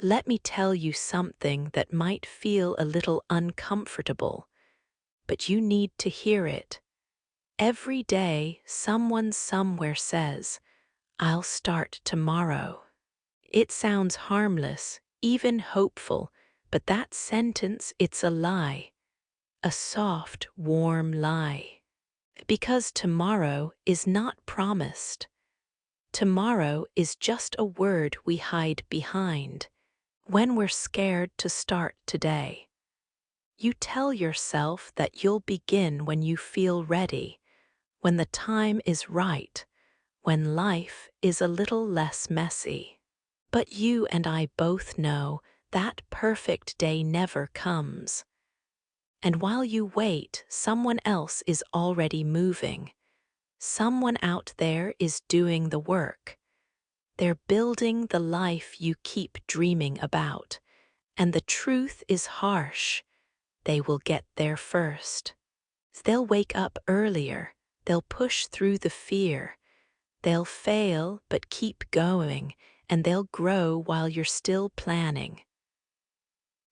Let me tell you something that might feel a little uncomfortable, but you need to hear it. Every day, someone somewhere says, "I'll start tomorrow." It sounds harmless, even hopeful, but that sentence, it's a lie. A soft, warm lie. Because tomorrow is not promised. Tomorrow is just a word we hide behind when we're scared to start today. You tell yourself that you'll begin when you feel ready, when the time is right, when life is a little less messy. But you and I both know that perfect day never comes. And while you wait, someone else is already moving. Someone out there is doing the work. They're building the life you keep dreaming about. And the truth is harsh. They will get there first. They'll wake up earlier. They'll push through the fear. They'll fail but keep going, and they'll grow while you're still planning.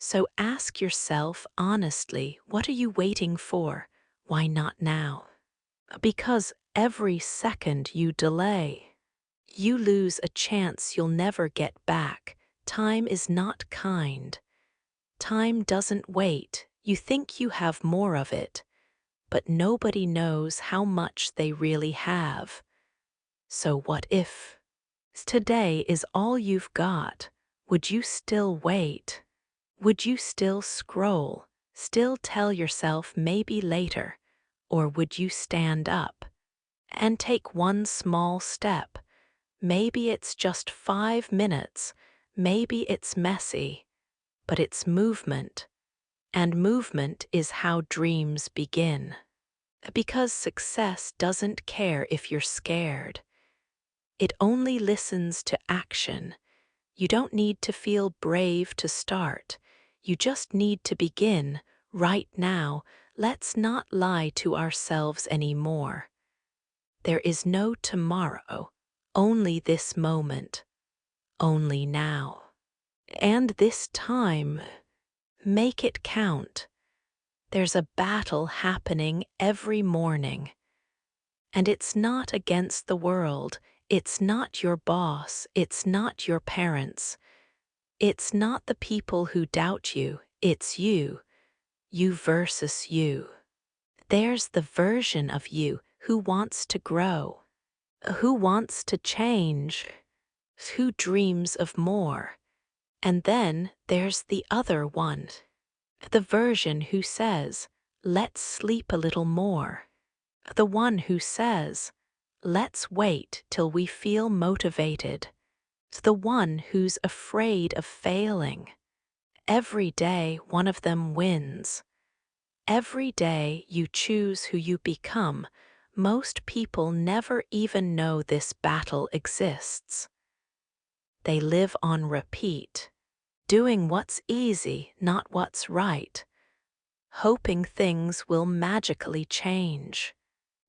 So ask yourself honestly, what are you waiting for? Why not now? Because every second you delay, you lose a chance you'll never get back. Time is not kind. Time doesn't wait. You think you have more of it, but nobody knows how much they really have. So what if today is all you've got? Would you still wait? Would you still scroll, still tell yourself maybe later? Or would you stand up and take one small step? Maybe it's just 5 minutes, maybe it's messy, but it's movement. And movement is how dreams begin. Because success doesn't care if you're scared. It only listens to action. You don't need to feel brave to start. You just need to begin right now. Let's not lie to ourselves anymore. There is no tomorrow, only this moment, only now. And this time, make it count. There's a battle happening every morning. And it's not against the world. It's not your boss. It's not your parents. It's not the people who doubt you. It's you. You versus you. There's the version of you who wants to grow, who wants to change, who dreams of more. And then there's the other one, the version who says, "Let's sleep a little more." The one who says, "Let's wait till we feel motivated." The one who's afraid of failing. Every day one of them wins. Every day you choose who you become. Most people never even know this battle exists. They live on repeat, doing what's easy, not what's right, hoping things will magically change.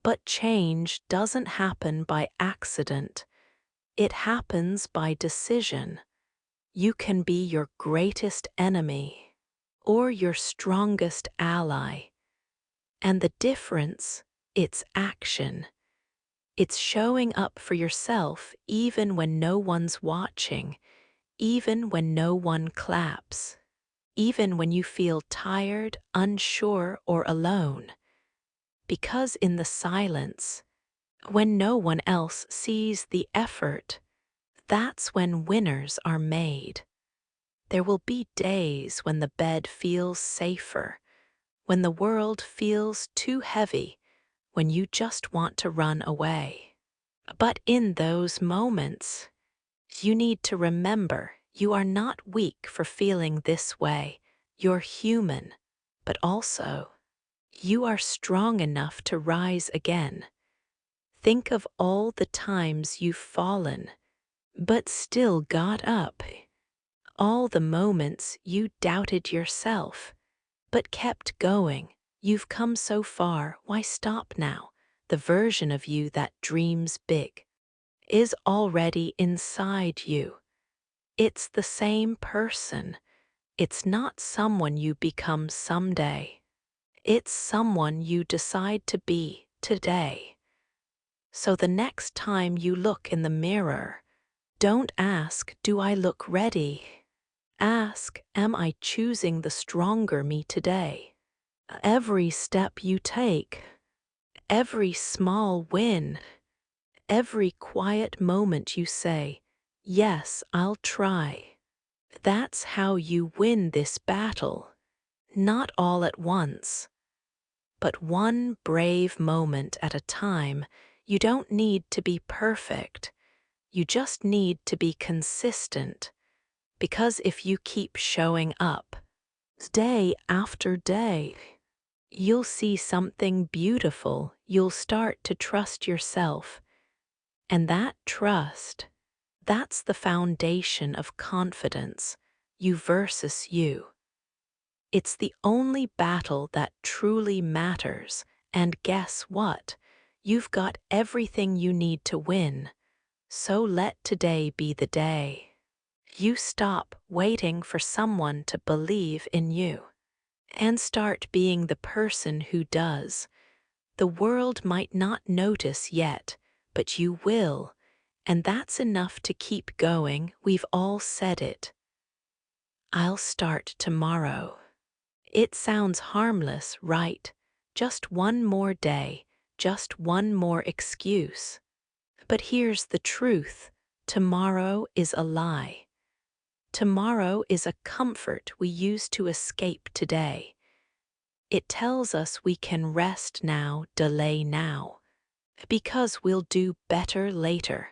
But change doesn't happen by accident. It happens by decision. You can be your greatest enemy or your strongest ally. And the difference, it's action. It's showing up for yourself even when no one's watching, even when no one claps, even when you feel tired, unsure, or alone. Because in the silence, when no one else sees the effort, that's when winners are made. There will be days when the bed feels safer, when the world feels too heavy, when you just want to run away. But in those moments, you need to remember you are not weak for feeling this way. You're human, but also you are strong enough to rise again. Think of all the times you've fallen, but still got up. All the moments you doubted yourself, but kept going. You've come so far, why stop now? The version of you that dreams big is already inside you. It's the same person. It's not someone you become someday. It's someone you decide to be today. So the next time you look in the mirror, don't ask, "Do I look ready?" Ask, "Am I choosing the stronger me today?" Every step you take, every small win, every quiet moment you say, "Yes, I'll try." That's how you win this battle. Not all at once, but one brave moment at a time. You don't need to be perfect. You just need to be consistent. Because if you keep showing up, day after day, you'll see something beautiful. You'll start to trust yourself. And that trust, that's the foundation of confidence, you versus you. It's the only battle that truly matters, and guess what? You've got everything you need to win, so let today be the day. You stop waiting for someone to believe in you, and start being the person who does. The world might not notice yet, but you will, and that's enough to keep going. We've all said it. "I'll start tomorrow." It sounds harmless, right? Just one more day, just one more excuse. But here's the truth. Tomorrow is a lie. Tomorrow is a comfort we use to escape today. It tells us we can rest now, delay now, because we'll do better later.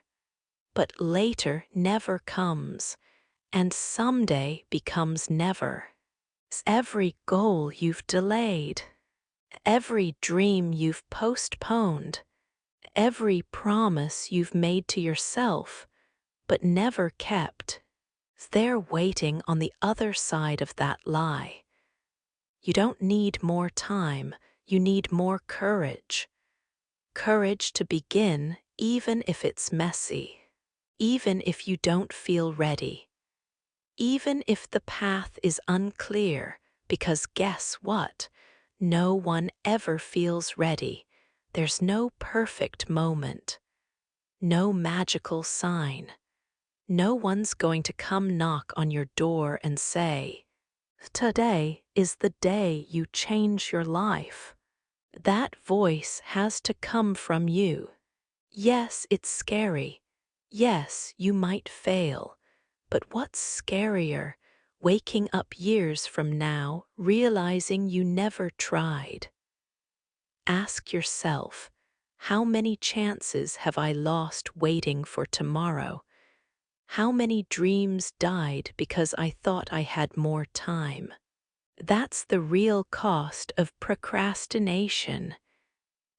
But later never comes, and someday becomes never. Every goal you've delayed, every dream you've postponed, every promise you've made to yourself but never kept, they're waiting on the other side of that lie. You don't need more time, you need more courage. Courage to begin even if it's messy, even if you don't feel ready, even if the path is unclear, because guess what? No one ever feels ready. There's no perfect moment, no magical sign. No one's going to come knock on your door and say, "Today is the day you change your life." That voice has to come from you. Yes, it's scary. Yes, you might fail. But what's scarier? Waking up years from now, realizing you never tried. Ask yourself, how many chances have I lost waiting for tomorrow? How many dreams died because I thought I had more time? That's the real cost of procrastination.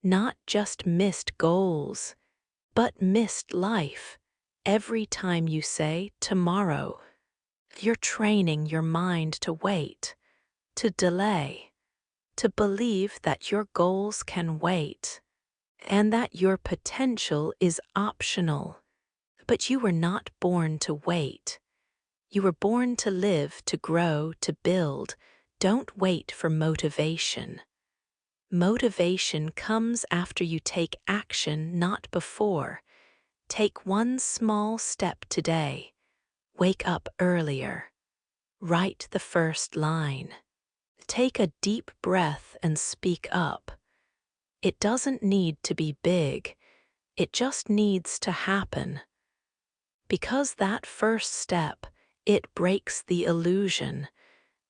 Not just missed goals, but missed life. Every time you say tomorrow, you're training your mind to wait, to delay, to believe that your goals can wait, and that your potential is optional. But you were not born to wait. You were born to live, to grow, to build. Don't wait for motivation. Motivation comes after you take action, not before. Take one small step today. Wake up earlier. Write the first line. Take a deep breath and speak up. It doesn't need to be big. It just needs to happen. Because that first step, it breaks the illusion.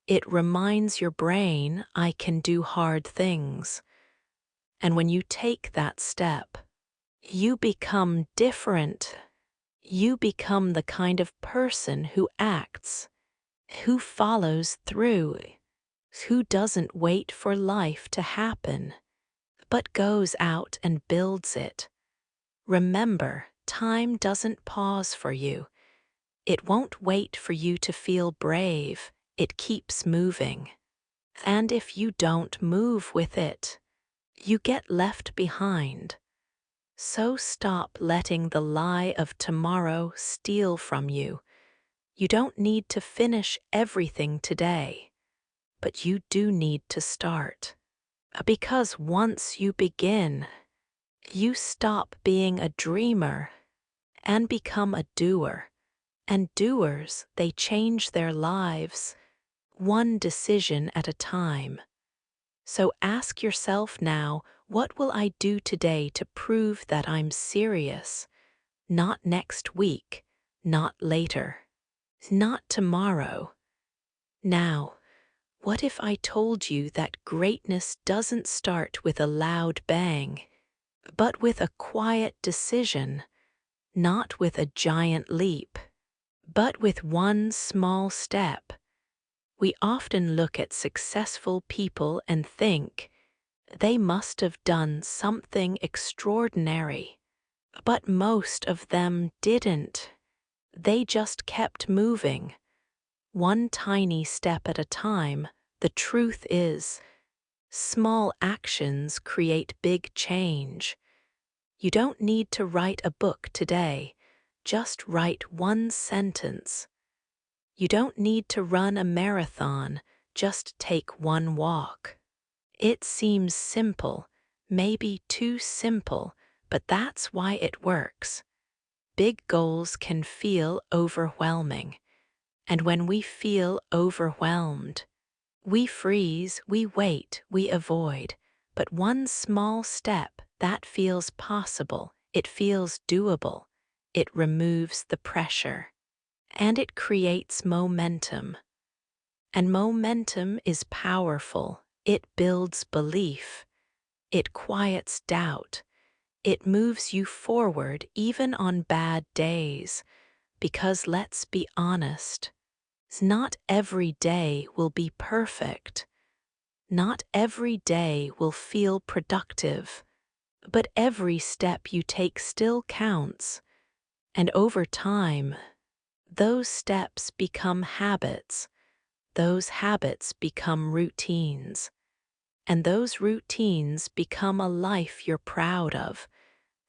It reminds your brain, "I can do hard things." And when you take that step, you become different. You become the kind of person who acts, who follows through, who doesn't wait for life to happen, but goes out and builds it. Remember, time doesn't pause for you. It won't wait for you to feel brave. It keeps moving. And if you don't move with it, you get left behind. So stop letting the lie of tomorrow steal from you. You don't need to finish everything today, but you do need to start. Because once you begin, you stop being a dreamer and become a doer. And doers, they change their lives, one decision at a time. So ask yourself now, what will I do today to prove that I'm serious? Not next week, not later, not tomorrow. Now, what if I told you that greatness doesn't start with a loud bang, but with a quiet decision, not with a giant leap, but with one small step? We often look at successful people and think, they must have done something extraordinary. But most of them didn't. They just kept moving, one tiny step at a time. The truth is, small actions create big change. You don't need to write a book today, just write one sentence. You don't need to run a marathon, just take one walk. It seems simple, maybe too simple, but that's why it works. Big goals can feel overwhelming, and when we feel overwhelmed, we freeze, we wait, we avoid. But one small step that feels possible, it feels doable, it removes the pressure, and it creates momentum. And momentum is powerful. It builds belief. It quiets doubt. It moves you forward even on bad days. Because let's be honest, not every day will be perfect. Not every day will feel productive. But every step you take still counts. And over time, those steps become habits. Those habits become routines. And those routines become a life you're proud of.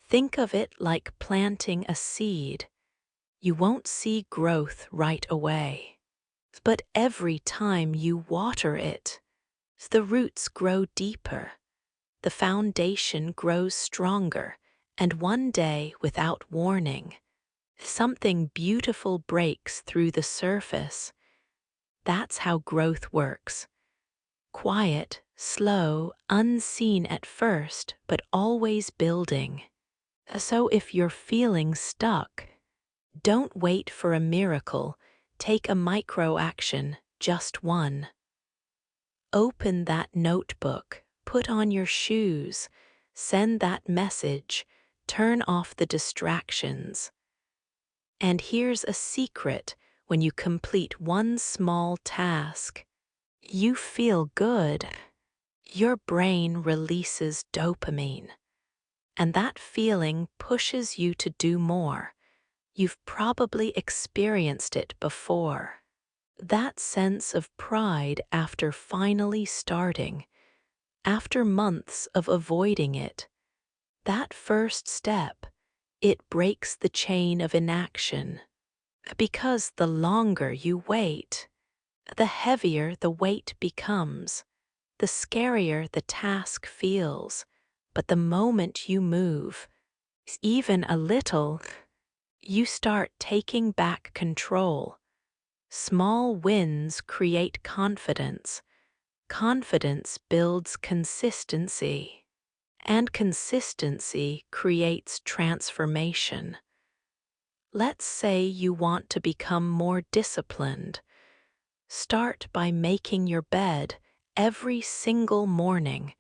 Think of it like planting a seed. You won't see growth right away. But every time you water it, the roots grow deeper, the foundation grows stronger, and one day, without warning, something beautiful breaks through the surface. That's how growth works. Quiet, slow, unseen at first, but always building. So if you're feeling stuck, don't wait for a miracle. Take a micro action, just one. Open that notebook, put on your shoes, send that message, turn off the distractions. And here's a secret: when you complete one small task, you feel good. Your brain releases dopamine, and that feeling pushes you to do more. You've probably experienced it before. That sense of pride after finally starting, after months of avoiding it. That first step, it breaks the chain of inaction. Because the longer you wait, the heavier the weight becomes, the scarier the task feels. But the moment you move, even a little, you start taking back control. Small wins create confidence. Confidence builds consistency. And consistency creates transformation. Let's say you want to become more disciplined. Start by making your bed every single morning.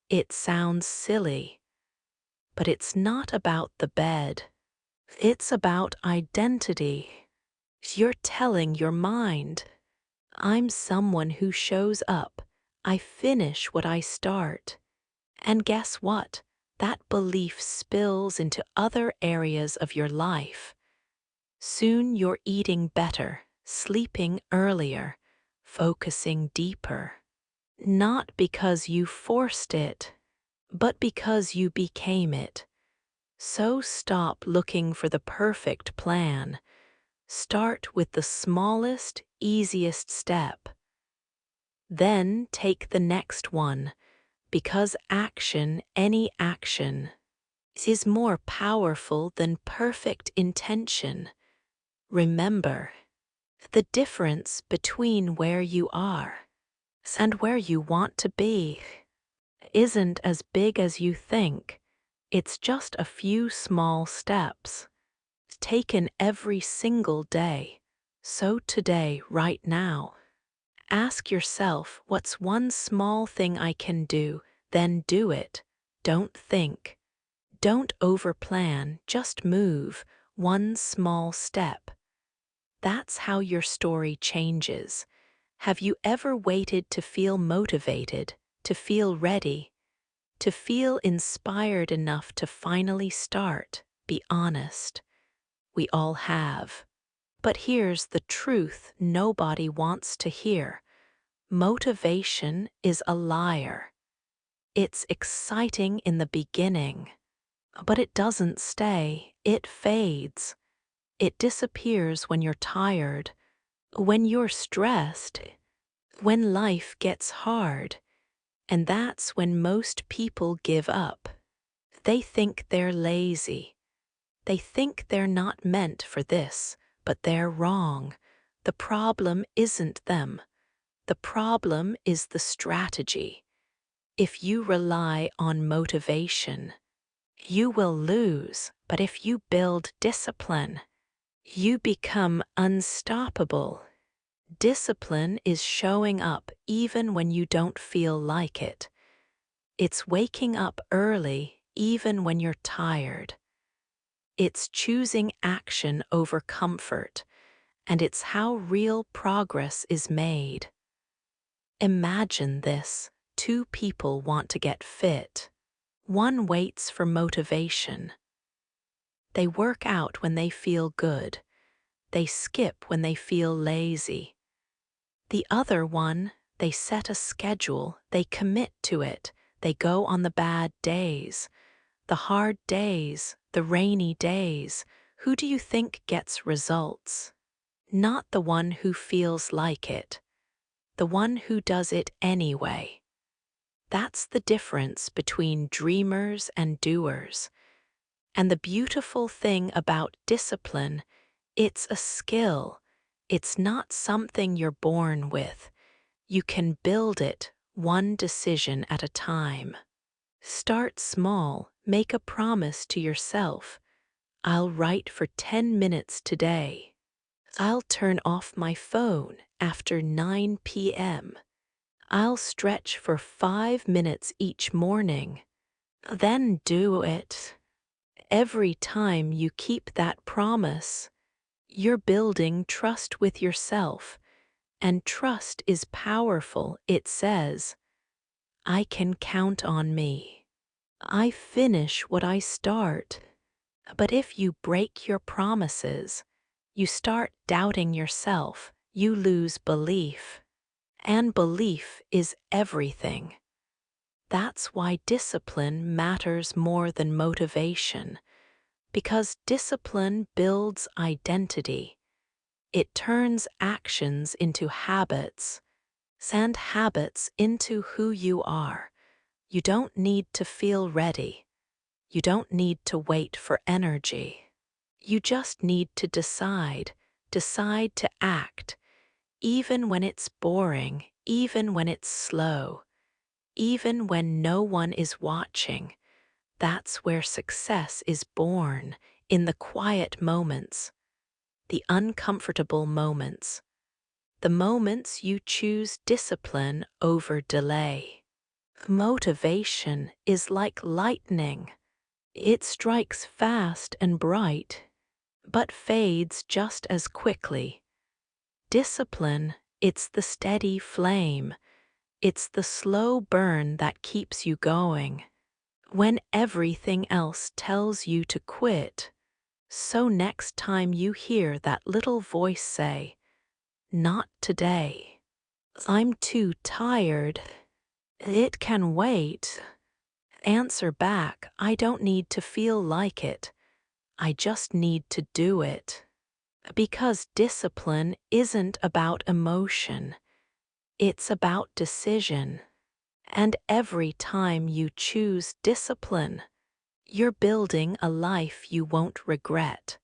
It sounds silly, but it's not about the bed. It's about identity. You're telling your mind, I'm someone who shows up. I finish what I start. And guess what? That belief spills into other areas of your life. Soon you're eating better, sleeping earlier, focusing deeper. Not because you forced it, but because you became it. So stop looking for the perfect plan. Start with the smallest, easiest step. Then take the next one, because action, any action, is more powerful than perfect intention. Remember, the difference between where you are and where you want to be isn't as big as you think. It's just a few small steps, taken every single day. So today, right now, ask yourself, what's one small thing I can do? Then do it. Don't think. Don't overplan, just move, one small step. That's how your story changes. Have you ever waited to feel motivated, to feel ready, to feel inspired enough to finally start? Be honest. We all have. But here's the truth nobody wants to hear. Motivation is a liar. It's exciting in the beginning, but it doesn't stay. It fades. It disappears when you're tired, when you're stressed, when life gets hard. And that's when most people give up. They think they're lazy. They think they're not meant for this, but they're wrong. The problem isn't them. The problem is the strategy. If you rely on motivation, you will lose, but if you build discipline, you become unstoppable. Discipline is showing up even when you don't feel like it. It's waking up early even when you're tired. It's choosing action over comfort, and it's how real progress is made. Imagine this. Two people want to get fit. One waits for motivation. They work out when they feel good. They skip when they feel lazy. The other one, they set a schedule, they commit to it, they go on the bad days, the hard days, the rainy days. Who do you think gets results? Not the one who feels like it, the one who does it anyway. That's the difference between dreamers and doers. And the beautiful thing about discipline, it's a skill. It's not something you're born with. You can build it one decision at a time. Start small, make a promise to yourself. I'll write for 10 minutes today. I'll turn off my phone after 9 p.m. I'll stretch for 5 minutes each morning. Then do it. Every time you keep that promise, you're building trust with yourself. And trust is powerful. It says, I can count on me. I finish what I start. But if you break your promises, you start doubting yourself, you lose belief. And belief is everything. That's why discipline matters more than motivation, because discipline builds identity. It turns actions into habits, and habits into who you are. You don't need to feel ready. You don't need to wait for energy. You just need to decide to act, even when it's boring, even when it's slow, even when no one is watching. That's where success is born, in the quiet moments, the uncomfortable moments, the moments you choose discipline over delay. Motivation is like lightning. It strikes fast and bright, but fades just as quickly. Discipline, it's the steady flame. It's the slow burn that keeps you going when everything else tells you to quit. So next time you hear that little voice say, not today, I'm too tired, it can wait, answer back, I don't need to feel like it. I just need to do it. Because discipline isn't about emotion, it's about decision. And every time you choose discipline, you're building a life you won't regret.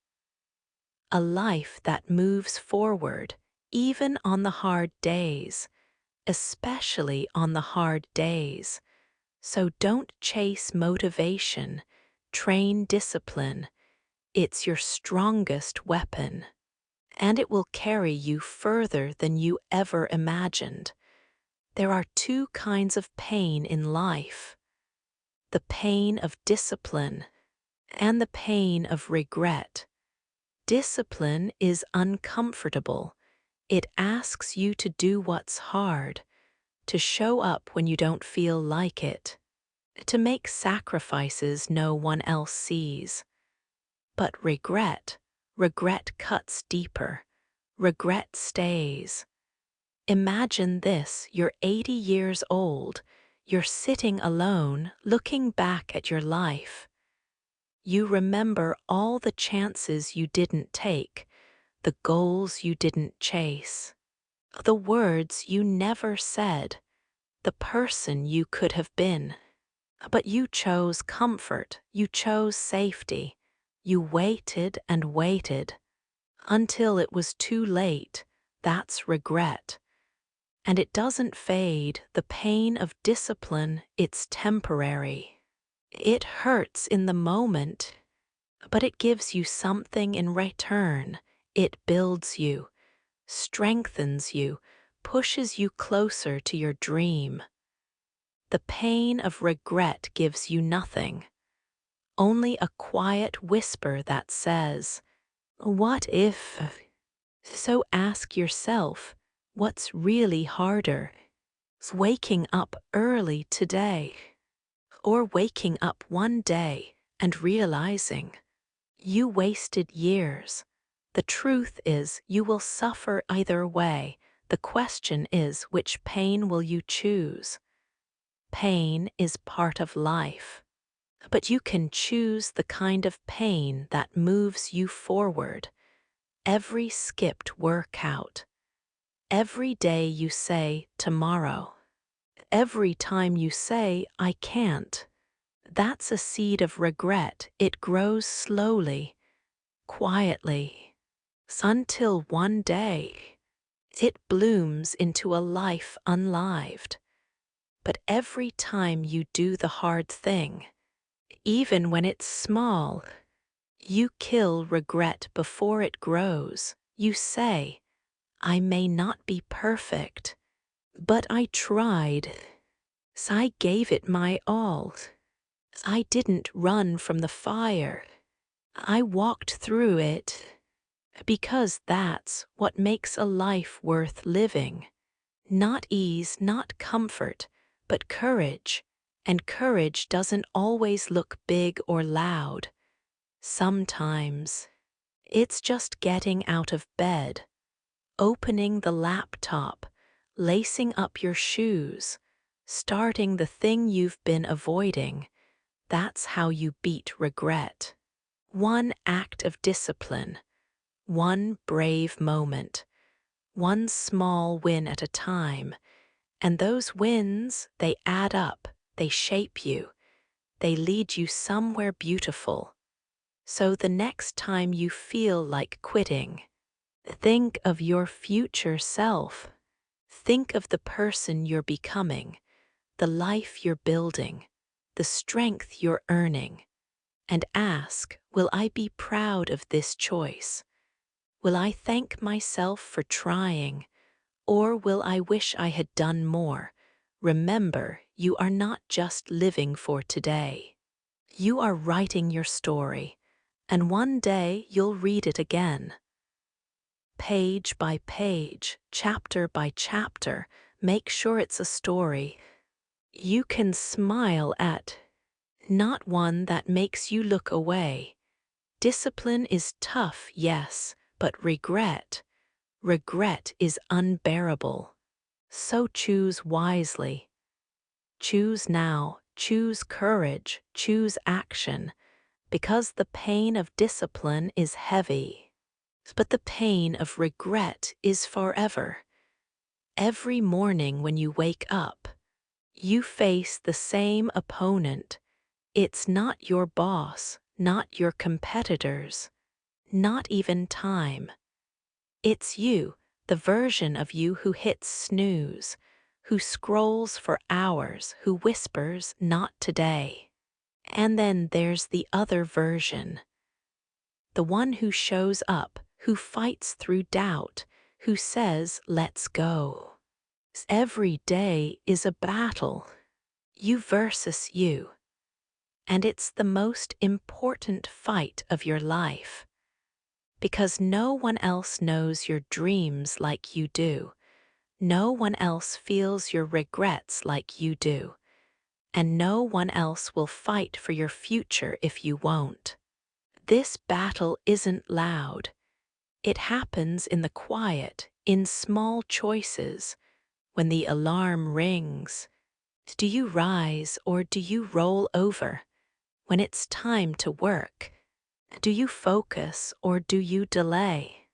A life that moves forward, even on the hard days, especially on the hard days. So don't chase motivation, train discipline. It's your strongest weapon, and it will carry you further than you ever imagined. There are two kinds of pain in life: the pain of discipline and the pain of regret. Discipline is uncomfortable. It asks you to do what's hard, to show up when you don't feel like it, to make sacrifices no one else sees. But regret cuts deeper. Regret stays. Imagine this: you're 80 years old, you're sitting alone, looking back at your life. You remember all the chances you didn't take, the goals you didn't chase, the words you never said, the person you could have been. But you chose comfort, you chose safety. You waited and waited until it was too late. That's regret. And it doesn't fade. The pain of discipline, it's temporary. It hurts in the moment, but it gives you something in return. It builds you, strengthens you, pushes you closer to your dream. The pain of regret gives you nothing, only a quiet whisper that says, "What if?" So ask yourself, what's really harder? Waking up early today, or waking up one day and realizing you wasted years? The truth is, you will suffer either way. The question is, which pain will you choose? Pain is part of life, but you can choose the kind of pain that moves you forward. Every skipped workout, every day you say tomorrow, every time you say I can't, that's a seed of regret. It grows slowly, quietly, until one day it blooms into a life unlived. But every time you do the hard thing, even when it's small, you kill regret before it grows. You say, I may not be perfect, but I tried. I gave it my all. I didn't run from the fire. I walked through it. Because that's what makes a life worth living. Not ease, not comfort, but courage. And courage doesn't always look big or loud. Sometimes it's just getting out of bed, opening the laptop, lacing up your shoes, starting the thing you've been avoiding. That's how you beat regret. One act of discipline, one brave moment, one small win at a time. And those wins, they add up, they shape you, they lead you somewhere beautiful. So the next time you feel like quitting, think of your future self. Think of the person you're becoming, the life you're building, the strength you're earning. And ask, will I be proud of this choice? Will I thank myself for trying? Or will I wish I had done more? Remember, you are not just living for today. You are writing your story, and one day you'll read it again. Page by page, chapter by chapter, make sure it's a story you can smile at, not one that makes you look away. Discipline is tough, yes, but regret is unbearable. So choose wisely. Choose now, choose courage, choose action, because the pain of discipline is heavy. But the pain of regret is forever. Every morning when you wake up, you face the same opponent. It's not your boss, not your competitors, not even time. It's you, the version of you who hits snooze, who scrolls for hours, who whispers, "Not today." And then there's the other version, the one who shows up, who fights through doubt, who says, "Let's go." Every day is a battle, you versus you, and it's the most important fight of your life. Because no one else knows your dreams like you do. No one else feels your regrets like you do. And no one else will fight for your future if you won't. This battle isn't loud. It happens in the quiet, in small choices. When the alarm rings, do you rise or do you roll over? When it's time to work, do you focus or do you delay?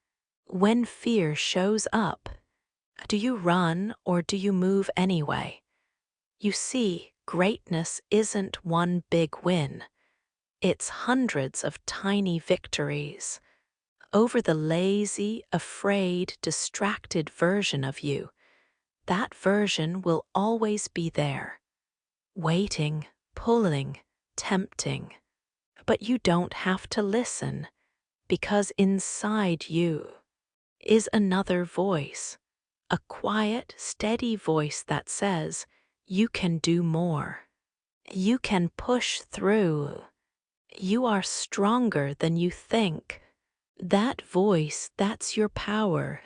When fear shows up, do you run or do you move anyway? You see, greatness isn't one big win. It's hundreds of tiny victories over the lazy, afraid, distracted version of you. That version will always be there, waiting, pulling, tempting. But you don't have to listen, because inside you is another voice, a quiet, steady voice that says, "You can do more. You can push through. You are stronger than you think." That voice, that's your power.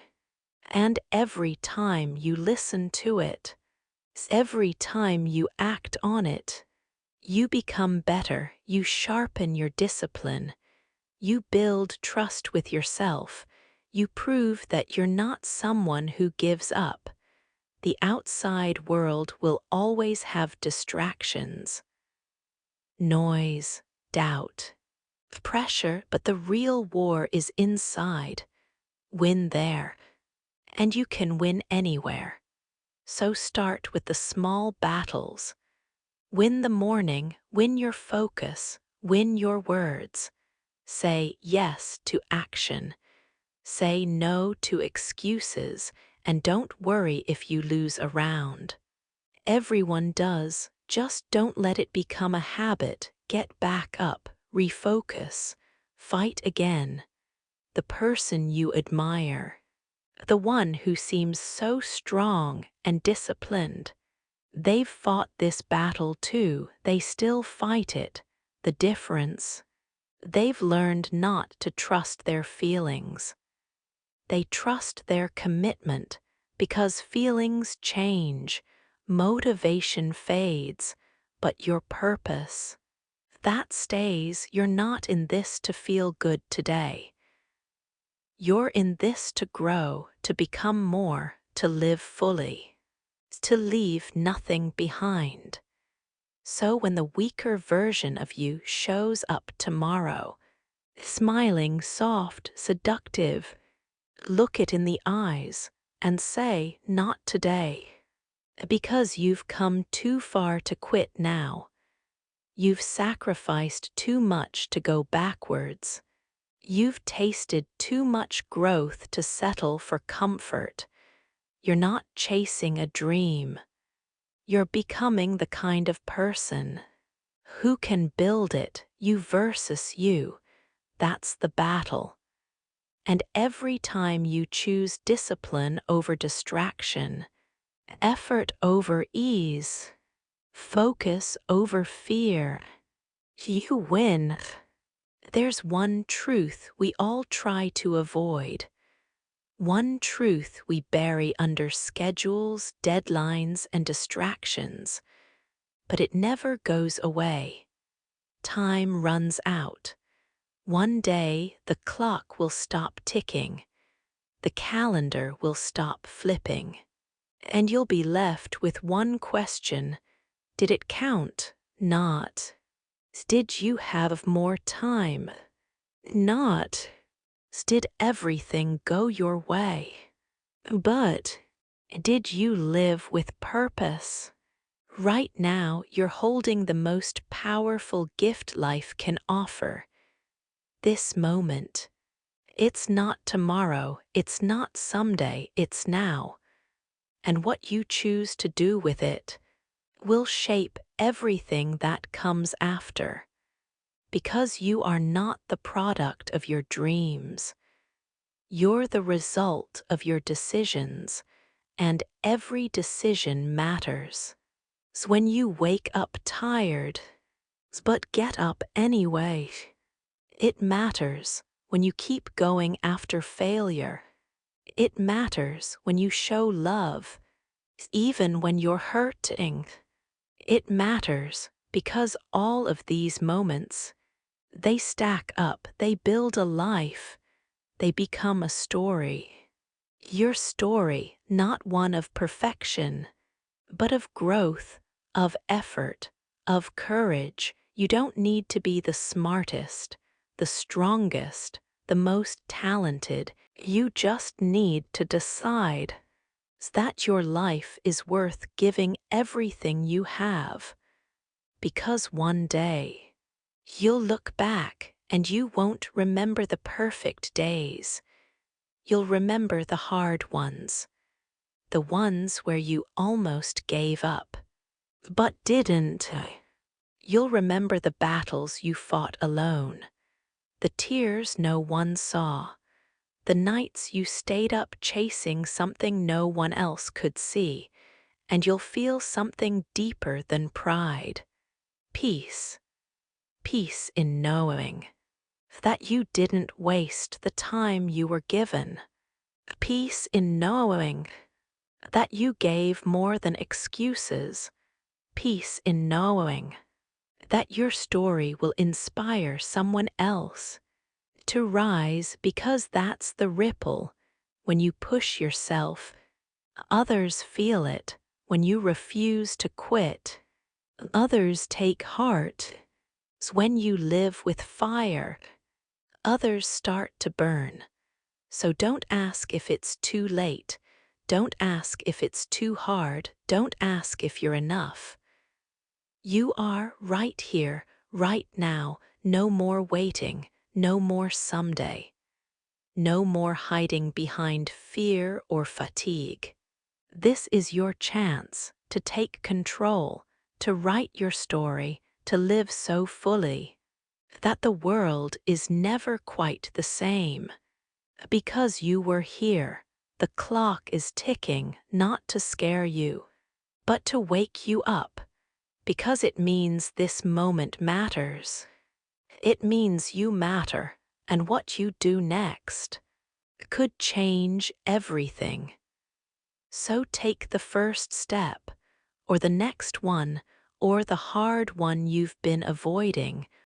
And every time you listen to it, every time you act on it, you become better, you sharpen your discipline, you build trust with yourself, you prove that you're not someone who gives up. The outside world will always have distractions, noise, doubt, pressure, but the real war is inside. Win there, and you can win anywhere. So start with the small battles. Win the morning, win your focus, win your words. Say yes to action. Say no to excuses, and don't worry if you lose a round. Everyone does, just don't let it become a habit. Get back up, refocus, fight again. The person you admire, the one who seems so strong and disciplined, they've fought this battle too, they still fight it. The difference? They've learned not to trust their feelings. They trust their commitment, because feelings change, motivation fades, but your purpose, that stays. You're not in this to feel good today. You're in this to grow, to become more, to live fully, to leave nothing behind. So when the weaker version of you shows up tomorrow, smiling, soft, seductive, look it in the eyes and say, "Not today." Because you've come too far to quit now. You've sacrificed too much to go backwards. You've tasted too much growth to settle for comfort. You're not chasing a dream. You're becoming the kind of person who can build it, you versus you. That's the battle. And every time you choose discipline over distraction, effort over ease, focus over fear, you win. There's one truth we all try to avoid. One truth we bury under schedules, deadlines, and distractions. But it never goes away. Time runs out. One day the clock will stop ticking. The calendar will stop flipping. And you'll be left with one question. Did it count? Not. Did you have more time? Not. Did everything go your way? But did you live with purpose? Right now, you're holding the most powerful gift life can offer. This moment. It's not tomorrow, it's not someday, it's now. And what you choose to do with it will shape everything that comes after. Because you are not the product of your dreams. You're the result of your decisions, and every decision matters. So when you wake up tired, but get up anyway, it matters when you keep going after failure. It matters when you show love, even when you're hurting. It matters because all of these moments, they stack up, they build a life, they become a story. Your story, not one of perfection, but of growth, of effort, of courage. You don't need to be the smartest, the strongest, the most talented. You just need to decide that your life is worth giving everything you have. Because one day, you'll look back and you won't remember the perfect days. You'll remember the hard ones, the ones where you almost gave up, but didn't. You'll remember the battles you fought alone, the tears no one saw, the nights you stayed up chasing something no one else could see, and you'll feel something deeper than pride. Peace. Peace in knowing that you didn't waste the time you were given. Peace in knowing that you gave more than excuses. Peace in knowing that your story will inspire someone else to rise, because that's the ripple. When you push yourself, others feel it. When you refuse to quit, others take heart. When you live with fire, others start to burn. So don't ask if it's too late. Don't ask if it's too hard. Don't ask if you're enough. You are right here, right now. No more waiting, no more someday. No more hiding behind fear or fatigue. This is your chance to take control, to write your story, to live so fully that the world is never quite the same. Because you were here, the clock is ticking, not to scare you, but to wake you up. Because it means this moment matters. It means you matter, and what you do next could change everything. So take the first step, or the next one, or the hard one you've been avoiding.